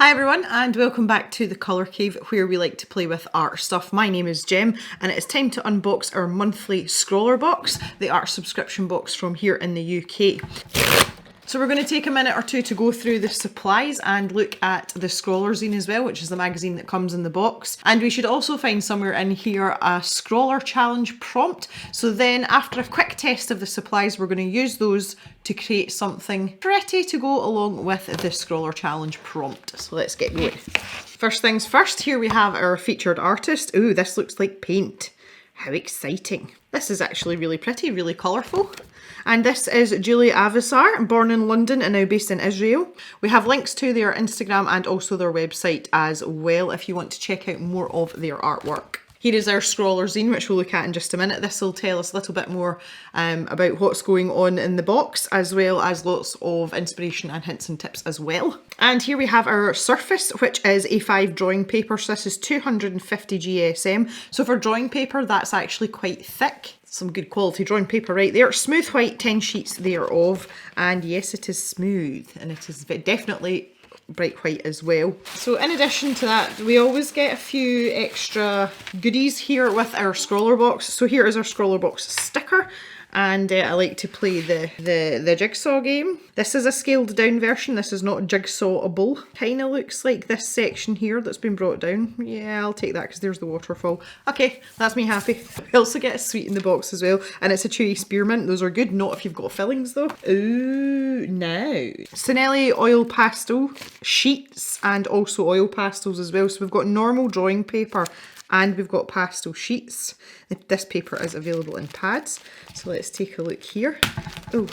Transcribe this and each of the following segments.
Hi everyone and welcome back to the Colour Cave where we like to play with art stuff. My name is Jem and it is time to unbox our monthly Scrawlrbox, the art subscription box from here in the UK. So we're going to take a minute or two to go through the supplies and look at the Scrawlr zine as well, which is the magazine that comes in the box. And we should also find somewhere in here a Scrawlr challenge prompt. So then after a quick test of the supplies, we're going to use those to create something pretty to go along with the Scrawlr challenge prompt. So let's get going. First things first, here we have our featured artist. Ooh, this looks like paint. How exciting. This is actually really pretty, really colourful. And this is Julie Avisar, born in London and now based in Israel. We have links to their Instagram and also their website as well if you want to check out more of their artwork. Here is our Scrawlr zine, which we'll look at in just a minute. This will tell us a little bit more about what's going on in the box, as well as lots of inspiration and hints and tips as well. And here we have our surface, which is A5 drawing paper. So this is 250 GSM. So for drawing paper, that's actually quite thick. Some good quality drawing paper right there. Smooth white, 10 sheets thereof. And yes, it is smooth. And it is definitely bright white as well. So in addition to that, we always get a few extra goodies here with our Scrawlrbox. So here is our Scrawlrbox sticker. And I like to play the jigsaw game. This is a scaled down version. This is not jigsawable. Kind of looks like this section here that's been brought down. Yeah, I'll take that because there's the waterfall. Okay, that's me happy. We also get a sweet in the box as well. And it's a chewy spearmint. Those are good. Not if you've got fillings though. Ooh, now. Sinelli oil pastel sheets and also oil pastels as well. So we've got normal drawing paper and we've got pastel sheets. This paper is available in pads. So let's take a look here. Oh,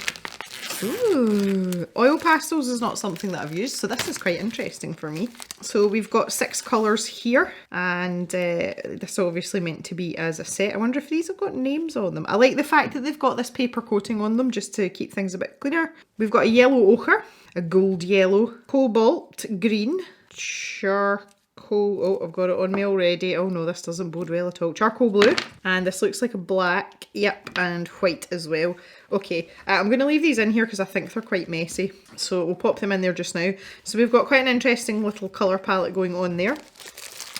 ooh, oil pastels is not something that I've used, so this is quite interesting for me. So we've got 6 colours here, and this is obviously meant to be as a set. I wonder if these have got names on them. I like the fact that they've got this paper coating on them just to keep things a bit cleaner. We've got a yellow ochre, a gold yellow, cobalt green, charcoal. Oh, I've got it on me already. Oh no, this doesn't bode well at all. Charcoal blue. And this looks like a black. Yep, and white as well. Okay, I'm going to leave these in here because I think they're quite messy. So we'll pop them in there just now. So we've got quite an interesting little colour palette going on there.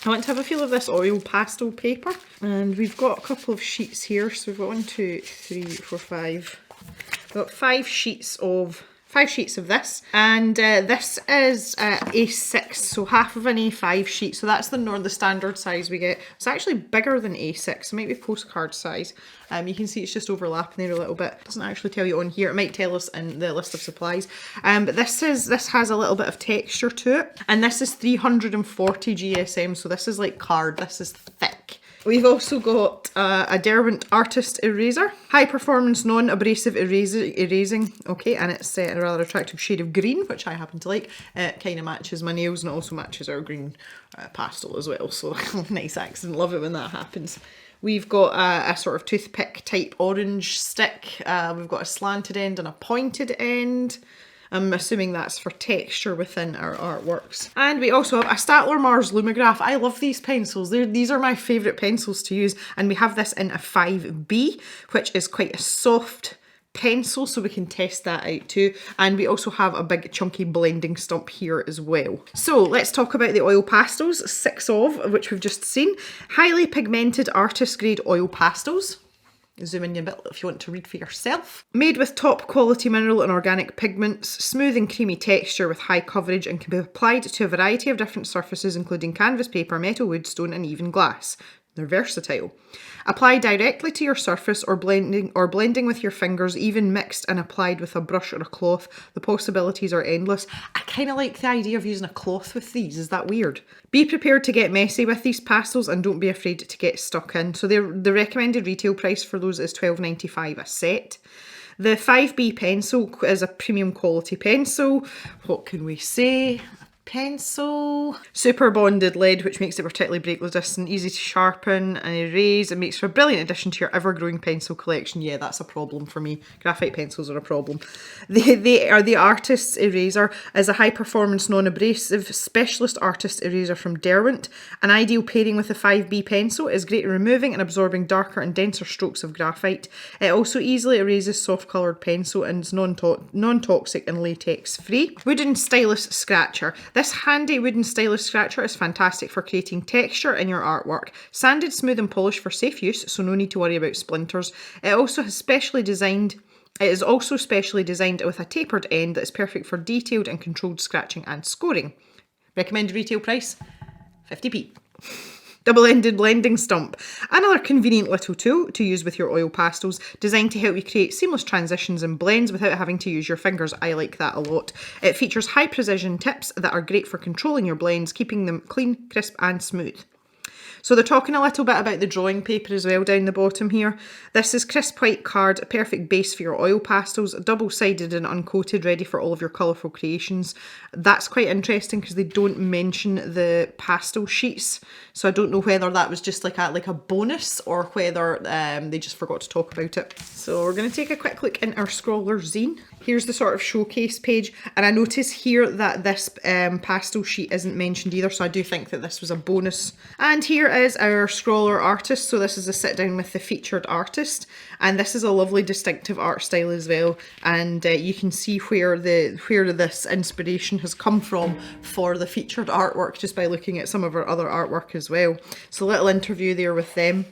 I want to have a feel of this oil pastel paper. And we've got a couple of sheets here. So we've got 1, 2, 3, 4, 5. We've got 5 sheets of this, and this is A6, so half of an A5 sheet, so that's the standard size we get. It's actually bigger than A6, it might be postcard size. You can see it's just overlapping there a little bit. It doesn't actually tell you on here, it might tell us in the list of supplies. But this has a little bit of texture to it, and this is 340 GSM, so this is like card, this is thick. We've also got a Derwent Artist Eraser. High performance non-abrasive erasing. Okay, and it's a rather attractive shade of green, which I happen to like. It kind of matches my nails and it also matches our green pastel as well. So nice accent, love it when that happens. We've got a sort of toothpick type orange stick. We've got a slanted end and a pointed end. I'm assuming that's for texture within our artworks. And we also have a Staedtler Mars Lumograph. I love these pencils. These are my favourite pencils to use. And we have this in a 5B, which is quite a soft pencil, so we can test that out too. And we also have a big chunky blending stump here as well. So let's talk about the oil pastels, 6 of which we've just seen. Highly pigmented artist grade oil pastels. Zoom in a bit if you want to read for yourself. Made with top quality mineral and organic pigments, smooth and creamy texture with high coverage and can be applied to a variety of different surfaces including canvas, paper, metal, wood, stone and even glass. They're versatile. Apply directly to your surface or blending with your fingers, even mixed and applied with a brush or a cloth. The possibilities are endless. I kind of like the idea of using a cloth with these. Is that weird? Be prepared to get messy with these pastels and don't be afraid to get stuck in. So the recommended retail price for those is £12.95 a set. The 5B pencil is a premium quality pencil. What can we say? Pencil. Super bonded lead, which makes it particularly break resistant, easy to sharpen and erase. It makes for a brilliant addition to your ever-growing pencil collection. Yeah, that's a problem for me. Graphite pencils are a problem. They are the Artist's Eraser is a high-performance, non-abrasive specialist artist eraser from Derwent. An ideal pairing with a 5B pencil is great at removing and absorbing darker and denser strokes of graphite. It also easily erases soft-coloured pencil and is non-toxic and latex-free. Wooden Stylus Scratcher. This handy wooden stylus scratcher is fantastic for creating texture in your artwork. Sanded, smooth and polished for safe use, so no need to worry about splinters. It is also specially designed with a tapered end that is perfect for detailed and controlled scratching and scoring. Recommended retail price, 50p. Double-ended blending stump. Another convenient little tool to use with your oil pastels, designed to help you create seamless transitions and blends without having to use your fingers. I like that a lot. It features high precision tips that are great for controlling your blends, keeping them clean, crisp and smooth. So they're talking a little bit about the drawing paper as well down the bottom here. This is crisp white card, a perfect base for your oil pastels, double-sided and uncoated, ready for all of your colourful creations. That's quite interesting because they don't mention the pastel sheets. So I don't know whether that was just like a bonus or whether they just forgot to talk about it. So we're going to take a quick look in our Scrawlr zine. Here's the sort of showcase page, and I notice here that this pastel sheet isn't mentioned either, so I do think that this was a bonus. And here is our Scrawlr artist. So this is a sit down with the featured artist, and this is a lovely distinctive art style as well, and you can see where this inspiration has come from for the featured artwork just by looking at some of our other artwork as well. So a little interview there with them.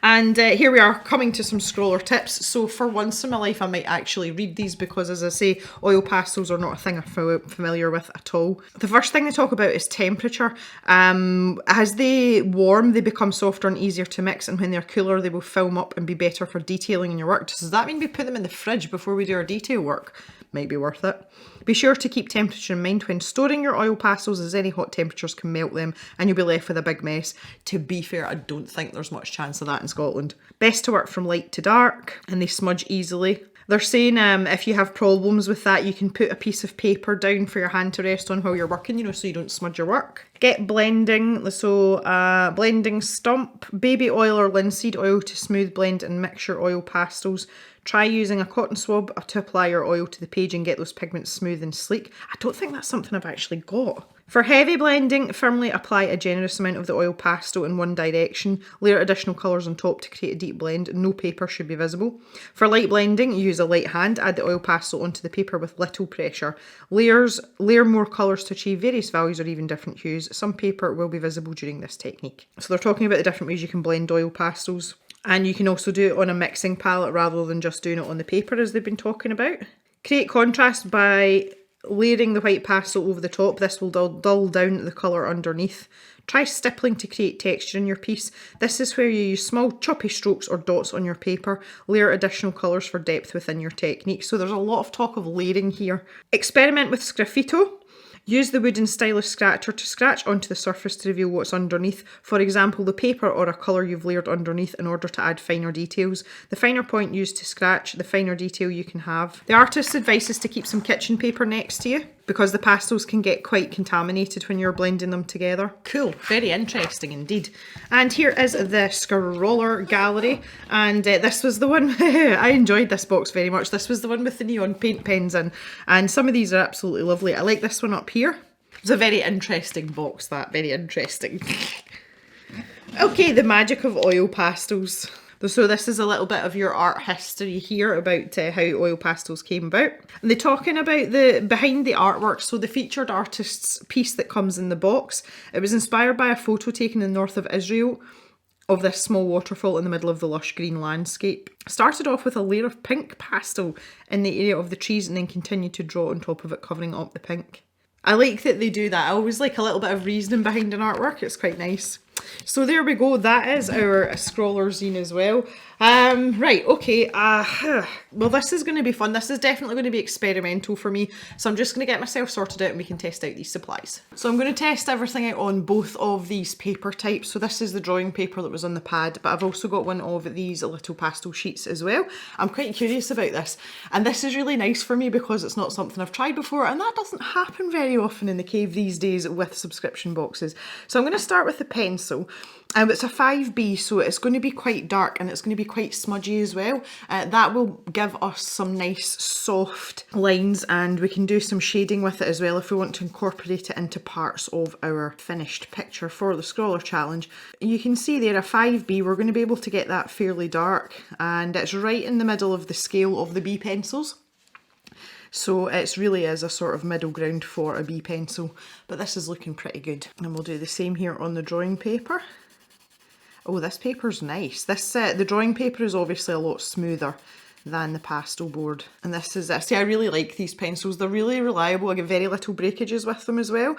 And here we are coming to some Scrawlr tips. So for once in my life I might actually read these because, as I say, oil pastels are not a thing I'm familiar with at all. The first thing they talk about is temperature. As they warm, they become softer and easier to mix, and when they're cooler they will film up and be better for detailing in your work. Does that mean we put them in the fridge before we do our detail work? Might be worth it. Be sure to keep temperature in mind when storing your oil pastels, as any hot temperatures can melt them and you'll be left with a big mess. To be fair, I don't think there's much chance of that in Scotland. Best to work from light to dark, and they smudge easily. They're saying if you have problems with that, you can put a piece of paper down for your hand to rest on while you're working, you know, so you don't smudge your work. Get blending, so blending stump, baby oil or linseed oil to smooth blend and mix your oil pastels. Try using a cotton swab to apply your oil to the page and get those pigments smooth and sleek. I don't think that's something I've actually got. For heavy blending, firmly apply a generous amount of the oil pastel in one direction. Layer additional colours on top to create a deep blend. No paper should be visible. For light blending, use a light hand. Add the oil pastel onto the paper with little pressure. Layer more colours to achieve various values or even different hues. Some paper will be visible during this technique. So they're talking about the different ways you can blend oil pastels. And you can also do it on a mixing palette rather than just doing it on the paper, as they've been talking about. Create contrast by layering the white pastel over the top. This will dull down the colour underneath. Try stippling to create texture in your piece. This is where you use small choppy strokes or dots on your paper. Layer additional colours for depth within your technique. So there's a lot of talk of layering here. Experiment with sgraffito. Use the wooden stylus scratcher to scratch onto the surface to reveal what's underneath, for example the paper or a colour you've layered underneath, in order to add finer details. The finer point used to scratch, the finer detail you can have. The artist's advice is to keep some kitchen paper next to you, because the pastels can get quite contaminated when you're blending them together. Cool, very interesting indeed. And here is the Scrawlr gallery, and this was the one, I enjoyed this box very much. This was the one with the neon paint pens in, and some of these are absolutely lovely. I like this one up here. It's a very interesting box, that, very interesting. Okay, the magic of oil pastels. So this is a little bit of your art history here about how oil pastels came about. And they're talking about the behind the artwork. So the featured artist's piece that comes in the box, it was inspired by a photo taken in the north of Israel of this small waterfall in the middle of the lush green landscape. Started off with a layer of pink pastel in the area of the trees and then continued to draw on top of it, covering up the pink. I like that they do that. I always like a little bit of reasoning behind an artwork. It's quite nice. So there we go. That is our Scrawlr zine as well. Right, okay. Well, this is going to be fun. This is definitely going to be experimental for me. So I'm just going to get myself sorted out and we can test out these supplies. So I'm going to test everything out on both of these paper types. So this is the drawing paper that was on the pad, but I've also got one of these little pastel sheets as well. I'm quite curious about this. And this is really nice for me because it's not something I've tried before, and that doesn't happen very often in the cave these days with subscription boxes. So I'm going to start with the pencil. It's a 5B, so it's going to be quite dark and it's going to be quite smudgy as well. That will give us some nice soft lines, and we can do some shading with it as well if we want to incorporate it into parts of our finished picture for the Scrawlr challenge. You can see there a 5B, we're going to be able to get that fairly dark, and it's right in the middle of the scale of the B pencils. So it really is a sort of middle ground for a B pencil, but this is looking pretty good. And we'll do the same here on the drawing paper. Oh, this paper's nice. This the drawing paper is obviously a lot smoother than the pastel board. And this is, see, I really like these pencils. They're really reliable. I get very little breakages with them as well.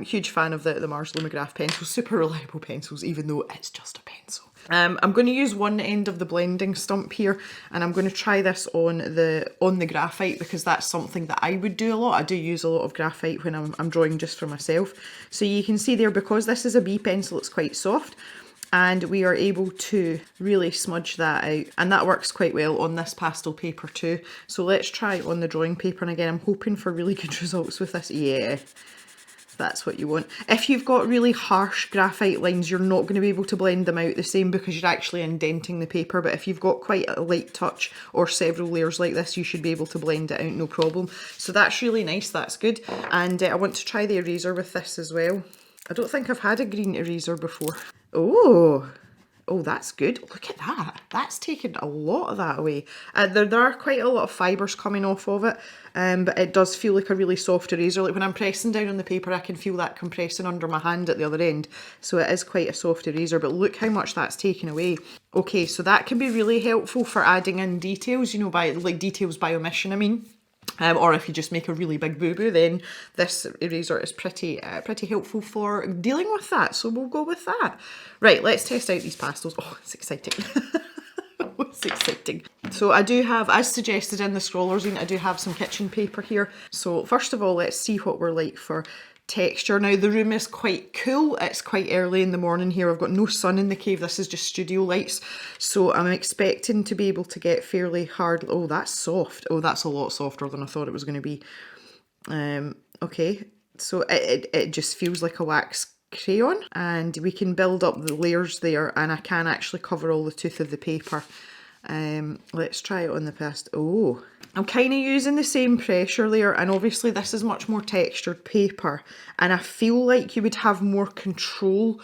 Huge fan of the Mars Lumograph pencils. Super reliable pencils, even though it's just a pencil. I'm going to use one end of the blending stump here, and I'm going to try this on the graphite, because that's something that I would do a lot. I do use a lot of graphite when I'm drawing just for myself. So you can see there, because this is a B pencil, it's quite soft. And we are able to really smudge that out, and that works quite well on this pastel paper too. So let's try it on the drawing paper, and again I'm hoping for really good results with this. Yeah, that's what you want. If you've got really harsh graphite lines, you're not going to be able to blend them out the same, because you're actually indenting the paper. But if you've got quite a light touch or several layers like this, you should be able to blend it out no problem. So that's really nice, that's good. And I want to try the eraser with this as well. I don't think I've had a green eraser before. Oh, that's good. Look at that. That's taken a lot of that away. There are quite a lot of fibres coming off of it, but it does feel like a really soft eraser. Like when I'm pressing down on the paper, I can feel that compressing under my hand at the other end. So it is quite a soft eraser, but look how much that's taken away. Okay, so that can be really helpful for adding in details, you know, by like details by omission, I mean. Or if you just make a really big boo-boo, then this eraser is pretty helpful for dealing with that. So we'll go with that. Right, let's test out these pastels. Oh, it's exciting. It's exciting. So I do have, as suggested in the Scrawlr zine, I do have some kitchen paper here. So first of all, let's see what we're like for texture. Now the room is quite cool. It's quite early in the morning here. I've got no sun in the cave. This is just studio lights. So I'm expecting to be able to get fairly hard. Oh, that's soft. Oh, that's a lot softer than I thought it was going to be. Okay, so it just feels like a wax crayon, and we can build up the layers there, and I can actually cover all the tooth of the paper. Let's try it on the pastel. Oh, I'm kind of using the same pressure layer, and obviously this is much more textured paper, and I feel like you would have more control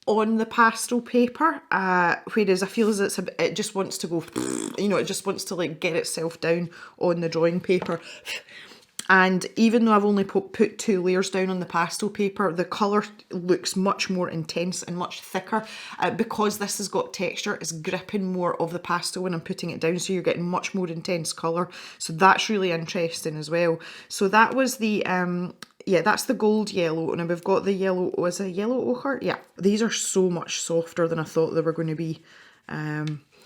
on the pastel paper, whereas I feel as it just wants to go, you know, it just wants to like get itself down on the drawing paper. And even though I've only put 2 layers down on the pastel paper, the colour looks much more intense and much thicker. Because this has got texture, it's gripping more of the pastel when I'm putting it down, so you're getting much more intense colour. So that's really interesting as well. So that was the, yeah, that's the gold yellow, and we've got the yellow, was it yellow ochre? Yeah, these are so much softer than I thought they were going to be.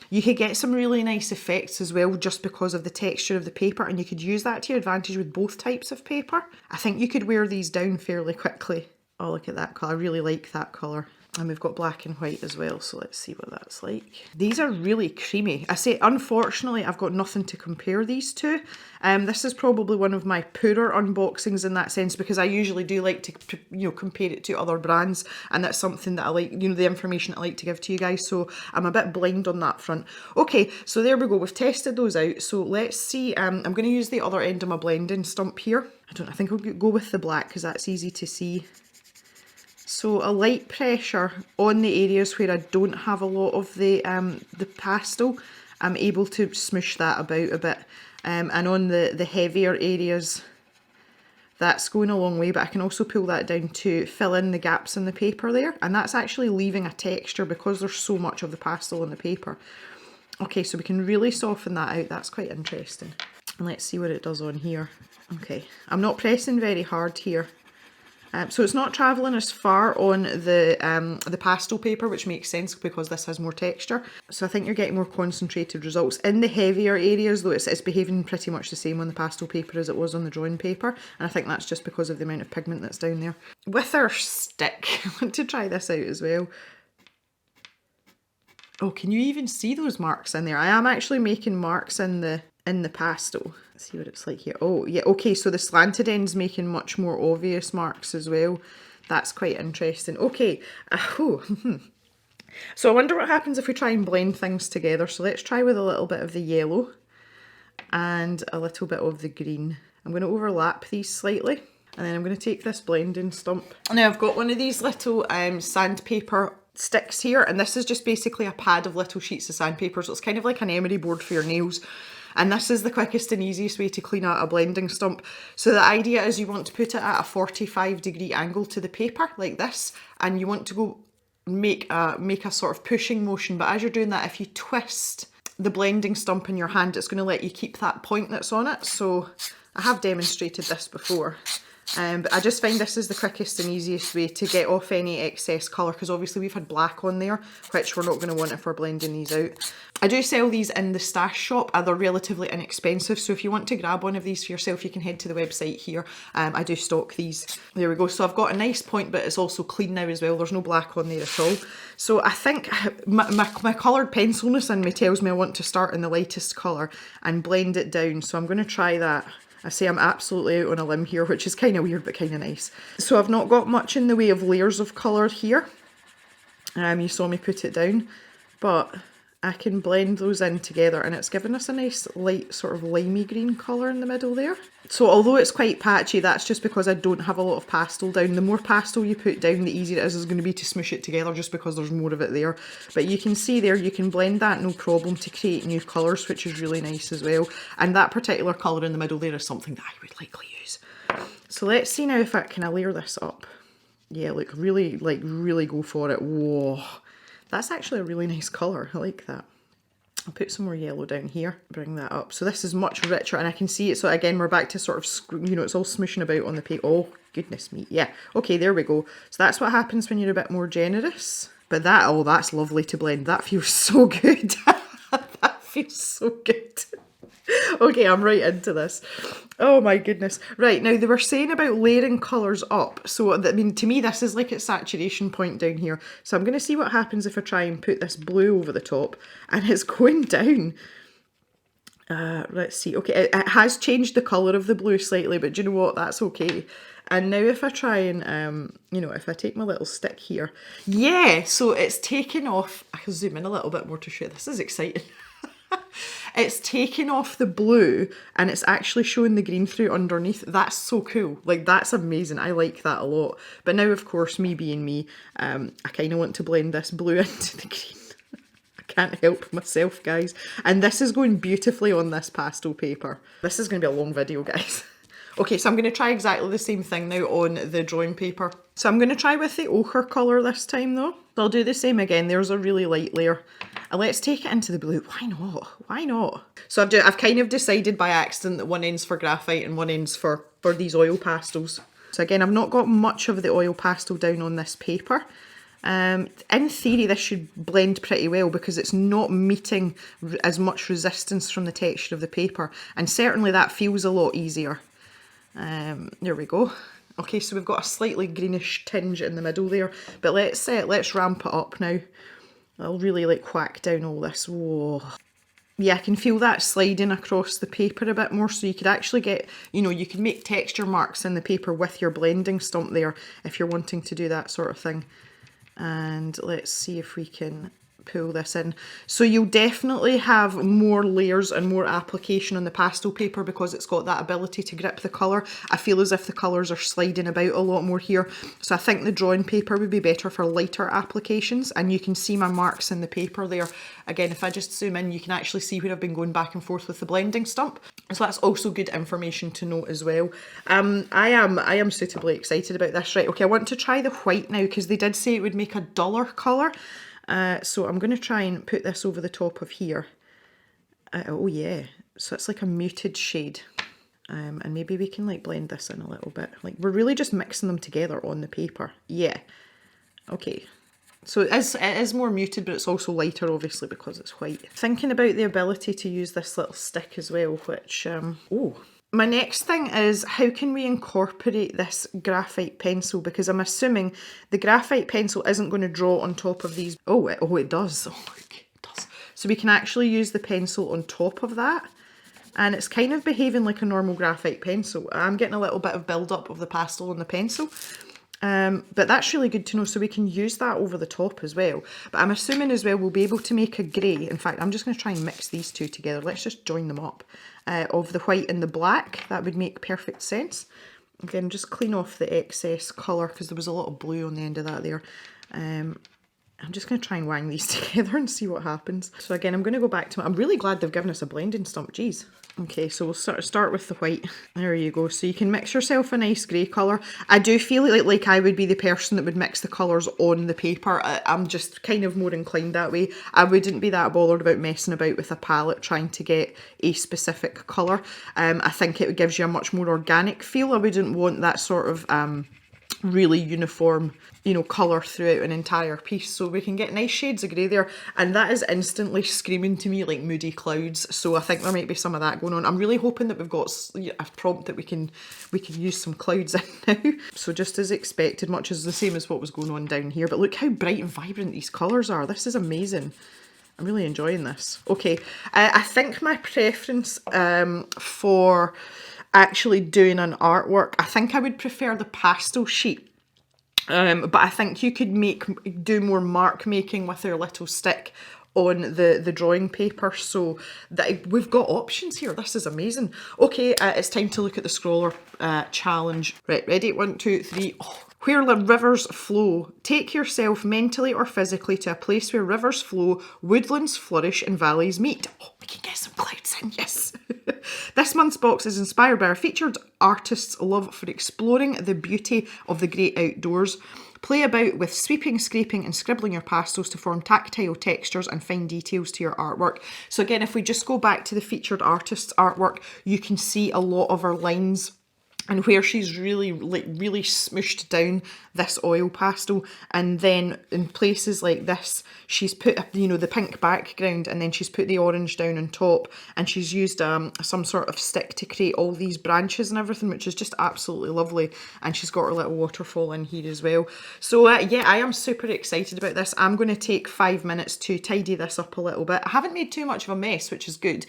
You could get some really nice effects as well just because of the texture of the paper, and you could use that to your advantage with both types of paper. I think you could wear these down fairly quickly. Oh, look at that colour. I really like that colour. And we've got black and white as well, so let's see what that's like. These are really creamy. I say, unfortunately, I've got nothing to compare these to. This is probably one of my poorer unboxings in that sense, because I usually do like to, you know, compare it to other brands, and that's something that I like, you know, the information I like to give to you guys, so I'm a bit blind on that front. Okay, so there we go. We've tested those out, so let's see. I'm going to use the other end of my blending stump here. I think I'll go with the black because that's easy to see. So a light pressure on the areas where I don't have a lot of the pastel, I'm able to smoosh that about a bit. And on the heavier areas, that's going a long way, but I can also pull that down to fill in the gaps in the paper there. And that's actually leaving a texture because there's so much of the pastel on the paper. Okay, so we can really soften that out. That's quite interesting. And let's see what it does on here. Okay, I'm not pressing very hard here. So it's not travelling as far on the pastel paper, which makes sense because this has more texture. So I think you're getting more concentrated results. In the heavier areas though, it's behaving pretty much the same on the pastel paper as it was on the drawing paper. And I think that's just because of the amount of pigment that's down there. With our stick, I want to try this out as well. Oh, can you even see those marks in there? I am actually making marks in the pastel. Let's see what it's like here. Oh yeah, okay, so the slanted end's making much more obvious marks as well. That's quite interesting. Okay, so I wonder what happens if we try and blend things together. So let's try with a little bit of the yellow and a little bit of the green. I'm going to overlap these slightly, and then I'm going to take this blending stump. Now I've got one of these little sandpaper sticks here, and this is just basically a pad of little sheets of sandpaper, so it's kind of like an emery board for your nails. And this is the quickest and easiest way to clean out a blending stump. So the idea is you want to put it at a 45-degree angle to the paper like this, and you want to go make a sort of pushing motion. But as you're doing that, if you twist the blending stump in your hand, it's going to let you keep that point that's on it. So I have demonstrated this before. But I just find this is the quickest and easiest way to get off any excess colour, because obviously we've had black on there, which we're not going to want if we're blending these out. I do sell these in the stash shop, and they're relatively inexpensive, so if you want to grab one of these for yourself, you can head to the website here. I do stock these. There we go. So I've got a nice point, but it's also clean now as well. There's no black on there at all. So I think my coloured pencilness in me tells me I want to start in the lightest colour and blend it down. So I'm going to try that. I say I'm absolutely out on a limb here, which is kind of weird but kind of nice. So I've not got much in the way of layers of colour here. You saw me put it down, but I can blend those in together, and it's given us a nice light sort of limey green colour in the middle there. So although it's quite patchy, that's just because I don't have a lot of pastel down. The more pastel you put down, the easier it is going to be to smoosh it together, just because there's more of it there. But you can see there, you can blend that no problem to create new colours, which is really nice as well. And that particular colour in the middle there is something that I would likely use. So let's see now if I can layer this up. Yeah, look, really go for it. Whoa. That's actually a really nice colour. I like that. I'll put some more yellow down here, bring that up. So this is much richer, and I can see it. So again, we're back to sort of, you know, it's all smooshing about on the paper. Oh, goodness me. Yeah. Okay, there we go. So that's what happens when you're a bit more generous. But that, oh, that's lovely to blend. That feels so good. That feels so good. Okay, I'm right into this. Oh my goodness. Right, now they were saying about layering colours up. So, I mean, to me, this is like its saturation point down here. So I'm going to see what happens if I try and put this blue over the top. And it's going down. Let's see. Okay, it has changed the colour of the blue slightly, but do you know what? That's okay. And now if I try and, you know, if I take my little stick here. Yeah, so it's taken off. I can zoom in a little bit more to show you. This is exciting. It's taken off the blue and it's actually showing the green through underneath. That's so cool. Like, that's amazing. I like that a lot. But now, of course, me being me, I kind of want to blend this blue into the green. I can't help myself, guys. And this is going beautifully on this pastel paper. This is going to be a long video, guys. Okay, so I'm going to try exactly the same thing now on the drawing paper. So I'm going to try with the ochre colour this time though. So I'll do the same again. There's a really light layer. And let's take it into the blue. Why not? Why not? So I've kind of decided by accident that one end's for graphite and one end's for these oil pastels. So again, I've not got much of the oil pastel down on this paper. In theory, this should blend pretty well because it's not meeting as much resistance from the texture of the paper. And certainly that feels a lot easier. There we go. Okay, so we've got a slightly greenish tinge in the middle there, but let's ramp it up now. I'll really like whack down all this. Whoa. Yeah, I can feel that sliding across the paper a bit more, so you could actually get, you know, you could make texture marks in the paper with your blending stump there if you're wanting to do that sort of thing. And let's see if we can pull this in. So you'll definitely have more layers and more application on the pastel paper because it's got that ability to grip the colour. I feel as if the colours are sliding about a lot more here. So I think the drawing paper would be better for lighter applications, and you can see my marks in the paper there. Again, if I just zoom in, you can actually see where I've been going back and forth with the blending stump. So that's also good information to note as well. I am suitably excited about this. Right, okay, I want to try the white now because they did say it would make a duller colour. So I'm going to try and put this over the top of here. Oh yeah, so it's like a muted shade. And maybe we can like blend this in a little bit. Like, we're really just mixing them together on the paper. Yeah. Okay. So it is more muted, but it's also lighter obviously because it's white. Thinking about the ability to use this little stick as well, which, oh. My next thing is, how can we incorporate this graphite pencil? Because I'm assuming the graphite pencil isn't going to draw on top of these. Oh, it does. Oh, it does. So we can actually use the pencil on top of that. And it's kind of behaving like a normal graphite pencil. I'm getting a little bit of build-up of the pastel on the pencil. But that's really good to know, so we can use that over the top as well. But I'm assuming as well we'll be able to make a grey. In fact, I'm just going to try and mix these two together. Let's just join them up. Of the white and the black, that would make perfect sense. Again, just clean off the excess colour because there was a lot of blue on the end of that there. And I'm just going to try and wang these together and see what happens. So again, I'm going to go back to I'm really glad they've given us a blending stump, geez. Okay, so we'll start with the white. There you go. So you can mix yourself a nice grey colour. I do feel like I would be the person that would mix the colours on the paper. I'm just kind of more inclined that way. I wouldn't be that bothered about messing about with a palette trying to get a specific colour. I think it gives you a much more organic feel. I wouldn't want that sort of really uniform, you know, colour throughout an entire piece. So we can get nice shades of grey there, and that is instantly screaming to me like moody clouds. So I think there might be some of that going on. I'm really hoping that we've got a prompt that we can use some clouds in now. So just as expected, much as the same as what was going on down here, but look how bright and vibrant these colours are. This is amazing. I'm really enjoying this. Okay, I think my preference for actually doing an artwork, I think I would prefer the pastel sheet. But I think you could do more mark making with your little stick on the drawing paper, so that we've got options here. This is amazing. Okay, it's time to look at the Scrawlr challenge. Right, ready? 1, 2, 3. Oh. Where the rivers flow. Take yourself mentally or physically to a place where rivers flow, woodlands flourish and valleys meet. Oh, we can get some clouds in, yes. This month's box is inspired by our featured artist's love for exploring the beauty of the great outdoors. Play about with sweeping, scraping and scribbling your pastels to form tactile textures and fine details to your artwork. So again, if we just go back to the featured artist's artwork, you can see a lot of her lines and where she's really smooshed down this oil pastel, and then in places like this she's put, you know, the pink background and then she's put the orange down on top, and she's used some sort of stick to create all these branches and everything, which is just absolutely lovely. And she's got her little waterfall in here as well. So yeah, I am super excited about this. I'm going to take 5 minutes to tidy this up a little bit. I haven't made too much of a mess, which is good.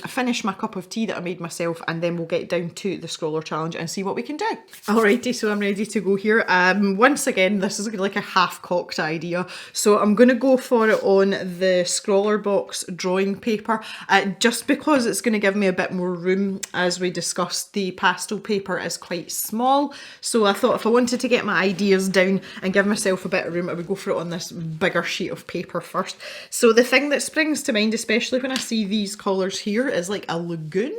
Finish my cup of tea that I made myself, and then we'll get down to the Scrawlr challenge and see what we can do. Alrighty, so I'm ready to go here. Once again, this is like a half-cocked idea, so I'm going to go for it on the Scrawlrbox drawing paper, just because it's going to give me a bit more room. As we discussed, the pastel paper is quite small, so I thought if I wanted to get my ideas down and give myself a bit of room, I would go for it on this bigger sheet of paper first. So the thing that springs to mind, especially when I see these colours here, is like a lagoon.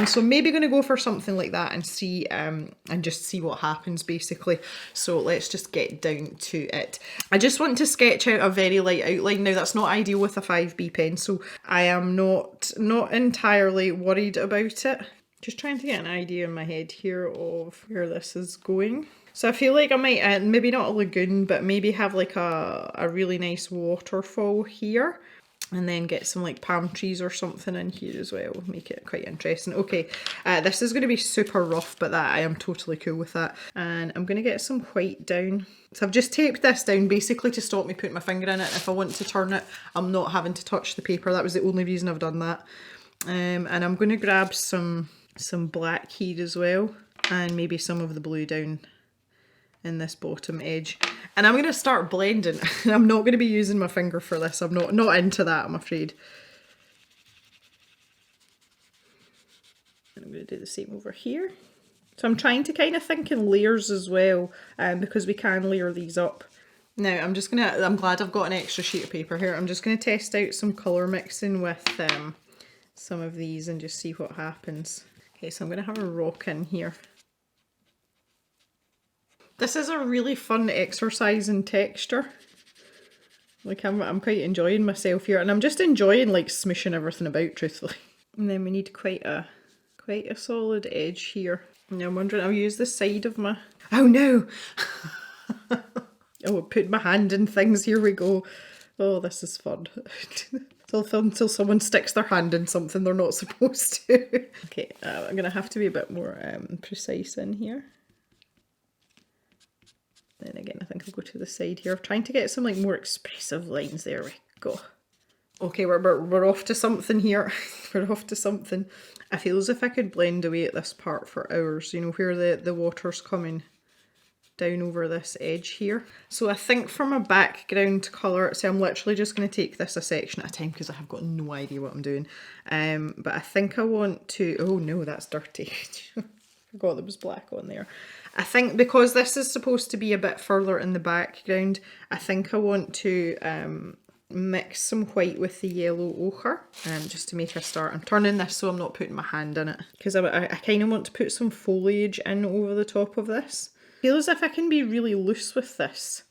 So maybe going to go for something like that and see and just see what happens basically. So let's just get down to it. I just want to sketch out a very light outline. Now that's not ideal with a 5B pencil. I am not entirely worried about it. Just trying to get an idea in my head here of where this is going. So I feel like I might, maybe not a lagoon, but maybe have like a really nice waterfall here. And then get some like palm trees or something in here as well. Make it quite interesting. Okay, this is going to be super rough, but that I am totally cool with that. And I'm going to get some white down. So I've just taped this down basically to stop me putting my finger in it. If I want to turn it, I'm not having to touch the paper. That was the only reason I've done that. And I'm going to grab some black here as well. And maybe some of the blue down in this bottom edge. And I'm going to start blending. I'm not going to be using my finger for this. I'm not into that, I'm afraid. And I'm going to do the same over here. So I'm trying to kind of think in layers as well, because we can layer these up. Now I'm glad I've got an extra sheet of paper here. I'm just going to test out some colour mixing with some of these and just see what happens. Okay, so I'm going to have a rock in here. This is a really fun exercise in texture. Like I'm quite enjoying myself here, and I'm just enjoying like smooshing everything about, truthfully. And then we need quite a solid edge here. Now I'm wondering, I'll use the side of my, oh no! Oh, I put my hand in things, here we go. Oh, this is fun. Until someone sticks their hand in something they're not supposed to. Okay, I'm gonna have to be a bit more precise in here. Then again, I think I'll go to the side here. I'm trying to get some like more expressive lines. There we go. Okay, we're off to something here. We're off to something. I feel as if I could blend away at this part for hours, you know, where the water's coming down over this edge here. So I think for my background colour, so I'm literally just going to take this a section at a time because I have got no idea what I'm doing. But I think I want to, oh no, that's dirty. Forgot there was black on there. I think because this is supposed to be a bit further in the background, I think I want to mix some white with the yellow ochre just to make a start. I'm turning this so I'm not putting my hand in it because I kind of want to put some foliage in over the top of this. I feel as if I can be really loose with this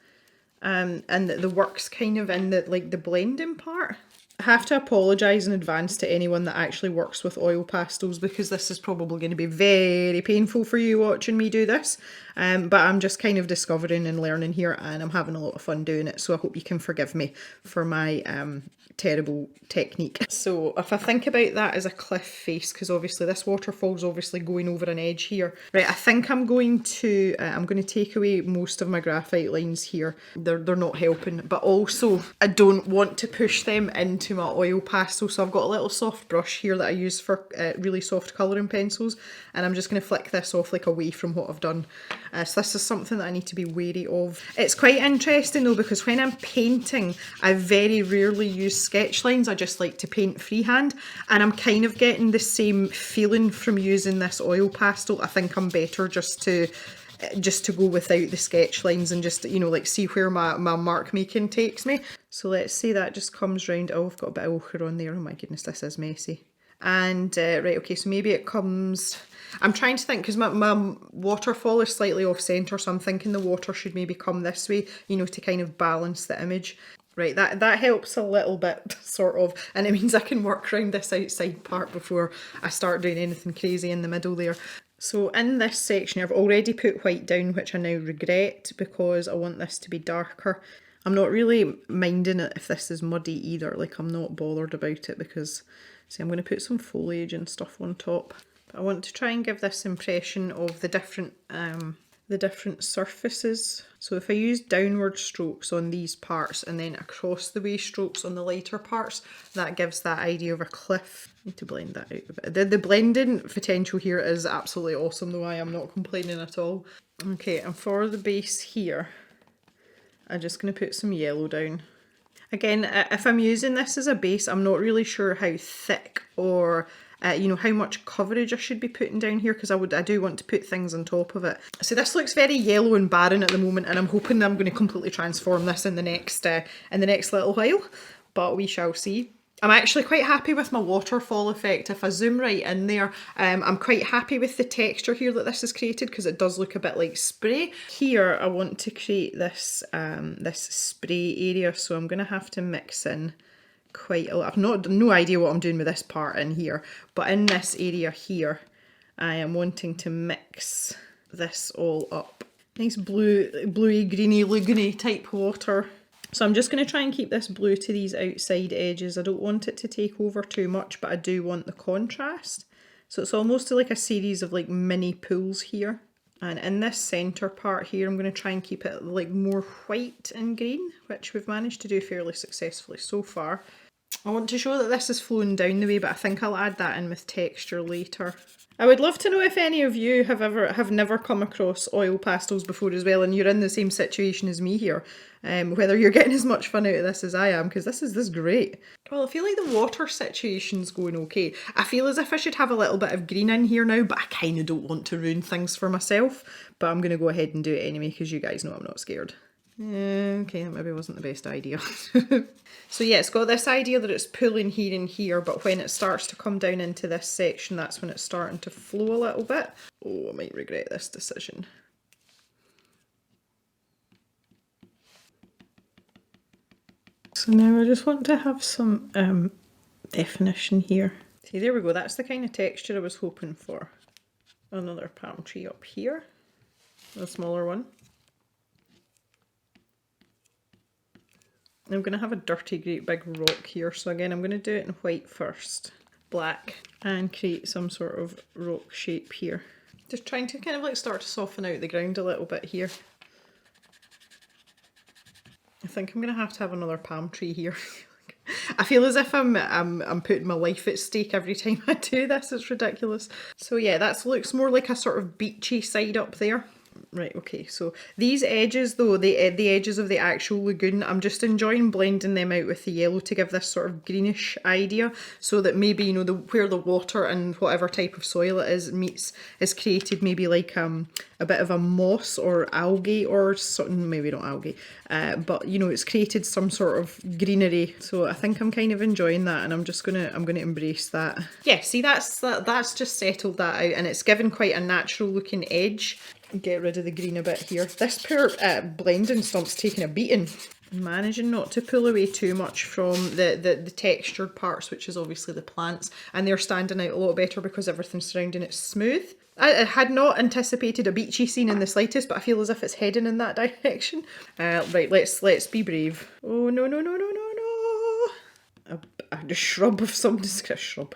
and the work's kind of in the blending part. I have to apologise in advance to anyone that actually works with oil pastels because this is probably going to be very painful for you watching me do this. But I'm just kind of discovering and learning here and I'm having a lot of fun doing it. So I hope you can forgive me for my terrible technique. So if I think about that as a cliff face, because obviously this waterfall's obviously going over an edge here. Right, I think I'm going to take away most of my graphite lines here. They're not helping, but also I don't want to push them into my oil pastel. So I've got a little soft brush here that I use for really soft colouring pencils, and I'm just going to flick this off like away from what I've done. So this is something that I need to be wary of. It's quite interesting though, because when I'm painting, I very rarely use sketch lines. I just like to paint freehand, and I'm kind of getting the same feeling from using this oil pastel. I think I'm better just to go without the sketch lines and just, you know, like see where my mark making takes me. So let's say that just comes round. Oh, I've got a bit of ochre on there. Oh my goodness, this is messy. And right, okay, so maybe it comes... I'm trying to think, because my waterfall is slightly off centre, so I'm thinking the water should maybe come this way, you know, to kind of balance the image. Right, that helps a little bit, sort of, and it means I can work around this outside part before I start doing anything crazy in the middle there. So in this section, I've already put white down, which I now regret because I want this to be darker. I'm not really minding it if this is muddy either, like I'm not bothered about it because, see, I'm going to put some foliage and stuff on top. But I want to try and give this impression of the different surfaces. So if I use downward strokes on these parts and then across the way strokes on the lighter parts, that gives that idea of a cliff. I need to blend that out a bit. The blending potential here is absolutely awesome though. I am not complaining at all. Okay, and for the base here, I'm just going to put some yellow down. Again, if I'm using this as a base, I'm not really sure how thick or you know, how much coverage I should be putting down here, because I do want to put things on top of it. So this looks very yellow and barren at the moment, and I'm hoping that I'm going to completely transform this in the next little while, but we shall see. I'm actually quite happy with my waterfall effect. If I zoom right in there, I'm quite happy with the texture here that this has created because it does look a bit like spray. Here I want to create this this spray area, so I'm going to have to mix in quite a lot. I've no idea what I'm doing with this part in here, but in this area here, I am wanting to mix this all up. Nice bluey, greeny, lagoony type water. So I'm just going to try and keep this blue to these outside edges. I don't want it to take over too much, but I do want the contrast. So it's almost like a series of like mini pools here. And in this centre part here, I'm going to try and keep it like more white and green, which we've managed to do fairly successfully so far. I want to show that this is flowing down the way, but I think I'll add that in with texture later. I would love to know if any of you have never come across oil pastels before as well, and you're in the same situation as me here. Whether you're getting as much fun out of this as I am, because this is great. Well, I feel like the water situation's going okay. I feel as if I should have a little bit of green in here now, but I kind of don't want to ruin things for myself. But I'm going to go ahead and do it anyway, because you guys know I'm not scared. Okay, that maybe wasn't the best idea. So yeah, it's got this idea that it's pulling here and here, but when it starts to come down into this section, that's when it's starting to flow a little bit. Oh, I might regret this decision. So now I just want to have some definition here. See, there we go, that's the kind of texture I was hoping for. Another palm tree up here, a smaller one. I'm going to have a dirty great big rock here, so again I'm going to do it in white first, black, and create some sort of rock shape here. Just trying to kind of like start to soften out the ground a little bit here. I think I'm going to have another palm tree here. I feel as if I'm putting my life at stake every time I do this, it's ridiculous. So yeah, that looks more like a sort of beachy side up there. Right, okay, so these edges though, the edges of the actual lagoon, I'm just enjoying blending them out with the yellow to give this sort of greenish idea, so that maybe, you know, where the water and whatever type of soil it is meets is created maybe like a bit of a moss or algae or something, maybe not algae, but you know, it's created some sort of greenery. So I think I'm kind of enjoying that, and I'm gonna embrace that. Yeah, see, that's just settled that out, and it's given quite a natural looking edge. Get rid of the green a bit here. This poor blending stump's taking a beating. Managing not to pull away too much from the textured parts, which is obviously the plants, and they're standing out a lot better because everything surrounding it's smooth. I had not anticipated a beachy scene in the slightest, but I feel as if it's heading in that direction. Right, let's be brave. Oh no no no no no no! A shrub of some description.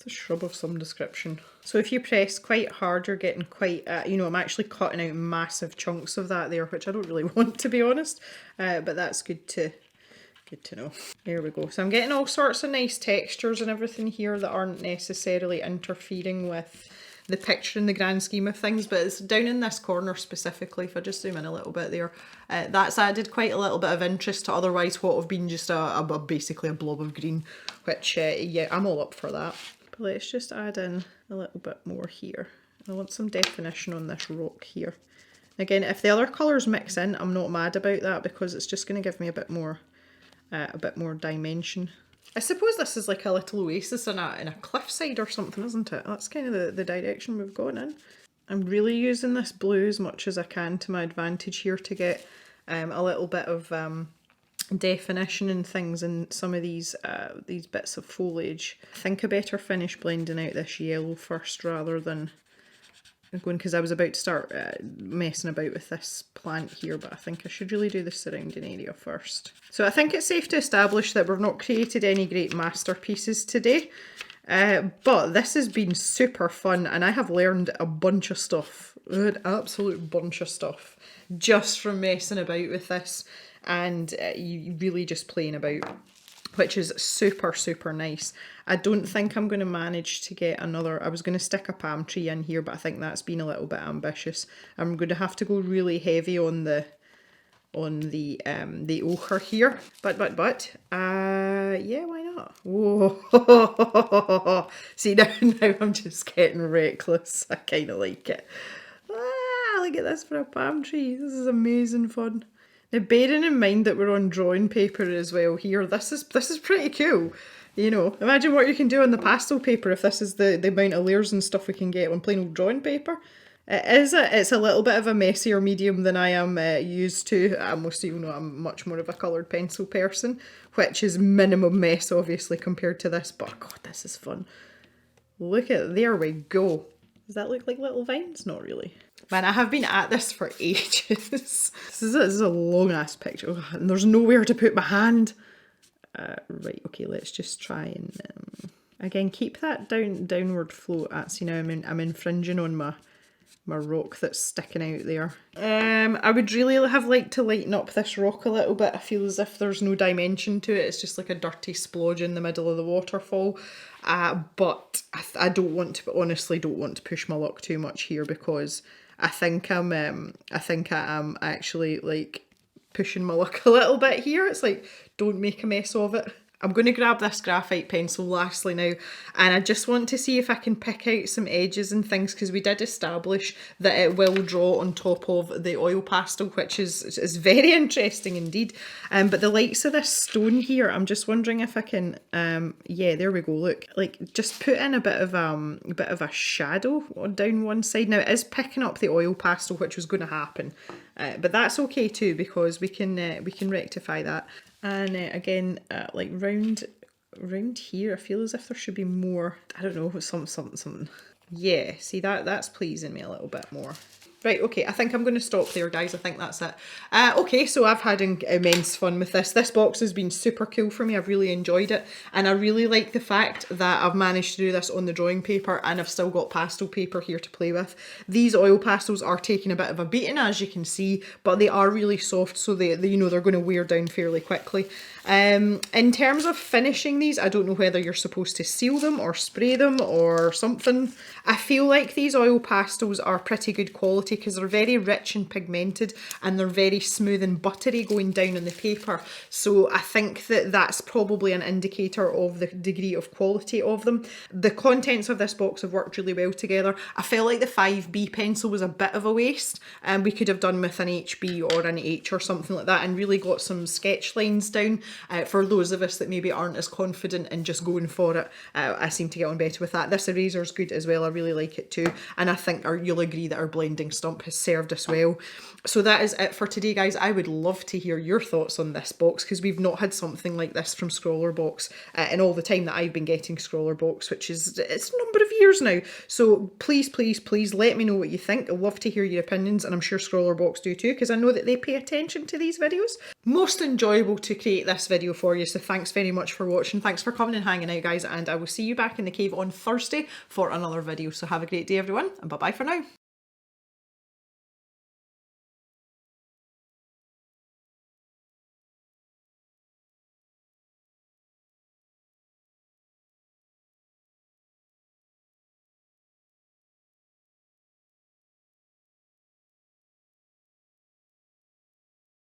A shrub of some description. So if you press quite hard, you're getting quite, you know, I'm actually cutting out massive chunks of that there, which I don't really want, to be honest, but that's good to know. There we go. So I'm getting all sorts of nice textures and everything here that aren't necessarily interfering with the picture in the grand scheme of things, but it's down in this corner specifically. If I just zoom in a little bit there, that's added quite a little bit of interest to otherwise what have been just basically a blob of green, which yeah, I'm all up for that. Let's just add in a little bit more here. I want some definition on this rock here. Again, if the other colours mix in, I'm not mad about that because it's just going to give me a bit more dimension. I suppose this is like a little oasis in a cliffside or something, isn't it? That's kind of the direction we've gone in. I'm really using this blue as much as I can to my advantage here to get a little bit of definition and things in some of these bits of foliage. I think I better finish blending out this yellow first rather than going, because I was about to start messing about with this plant here, but I think I should really do the surrounding area first. So I think it's safe to establish that we've not created any great masterpieces today, but this has been super fun and I have learned a bunch of stuff, an absolute bunch of stuff, just from messing about with this. And you really just playing about, which is super, super nice. I don't think I'm going to manage to get another, I was going to stick a palm tree in here, but I think that's been a little bit ambitious. I'm going to have to go really heavy on the ochre here, but yeah, why not? Whoa. See, now I'm just getting reckless. I kind of like it. Look at this for a palm tree. This is amazing fun. Now, bearing in mind that we're on drawing paper as well here, this is pretty cool. You know, imagine what you can do on the pastel paper if this is the amount of layers and stuff we can get on plain old drawing paper. It's a little bit of a messier medium than I am used to. Most of you know I'm much more of a coloured pencil person, which is minimum mess obviously compared to this, but God, this is fun. Look at, there we go. Does that look like little vines? Not really. Man, I have been at this for ages. This is a long ass picture. Oh, and there's nowhere to put my hand. Right, okay, let's just try and again keep that downward flow. See, now I'm infringing on my rock that's sticking out there. I would really have liked to lighten up this rock a little bit. I feel as if there's no dimension to it. It's just like a dirty splodge in the middle of the waterfall. But I don't want to, honestly don't want to push my luck too much here, because I think I am actually like pushing my luck a little bit here. It's like, don't make a mess of it. I'm going to grab this graphite pencil lastly now, and I just want to see if I can pick out some edges and things, because we did establish that it will draw on top of the oil pastel, which is very interesting indeed. But the likes of this stone here, I'm just wondering if I can, yeah, there we go, look, like just put in a bit of a shadow down one side. Now it is picking up the oil pastel, which was going to happen, but that's okay too, because we can rectify that. And again, like round here, I feel as if there should be more, I don't know, something. Yeah, see, that's pleasing me a little bit more. Right, okay, I think I'm going to stop there, guys. I think that's it. Okay, so I've had immense fun with this. This box has been super cool for me. I've really enjoyed it. And I really like the fact that I've managed to do this on the drawing paper and I've still got pastel paper here to play with. These oil pastels are taking a bit of a beating, as you can see, but they are really soft, so they you know, they're going to wear down fairly quickly. In terms of finishing these, I don't know whether you're supposed to seal them or spray them or something. I feel like these oil pastels are pretty good quality because they're very rich and pigmented and they're very smooth and buttery going down on the paper. So I think that that's probably an indicator of the degree of quality of them. The contents of this box have worked really well together. I felt like the 5B pencil was a bit of a waste, and we could have done with an HB or an H or something like that and really got some sketch lines down for those of us that maybe aren't as confident in just going for it. I seem to get on better with that. This eraser's good as well, I really like it too, and I think you'll agree that our blending stump has served us well. So that is it for today, guys. I would love to hear your thoughts on this box, because we've not had something like this from Scrawlrbox in all the time that I've been getting Scrawlrbox, which is, it's a number of years now. So please, please, please let me know what you think. I'd love to hear your opinions, and I'm sure Scrawlrbox do too, because I know that they pay attention to these videos. Most enjoyable to create this video for you, so thanks very much for watching. Thanks for coming and hanging out, guys, and I will see you back in the cave on Thursday for another video. So have a great day, everyone, and bye bye for now.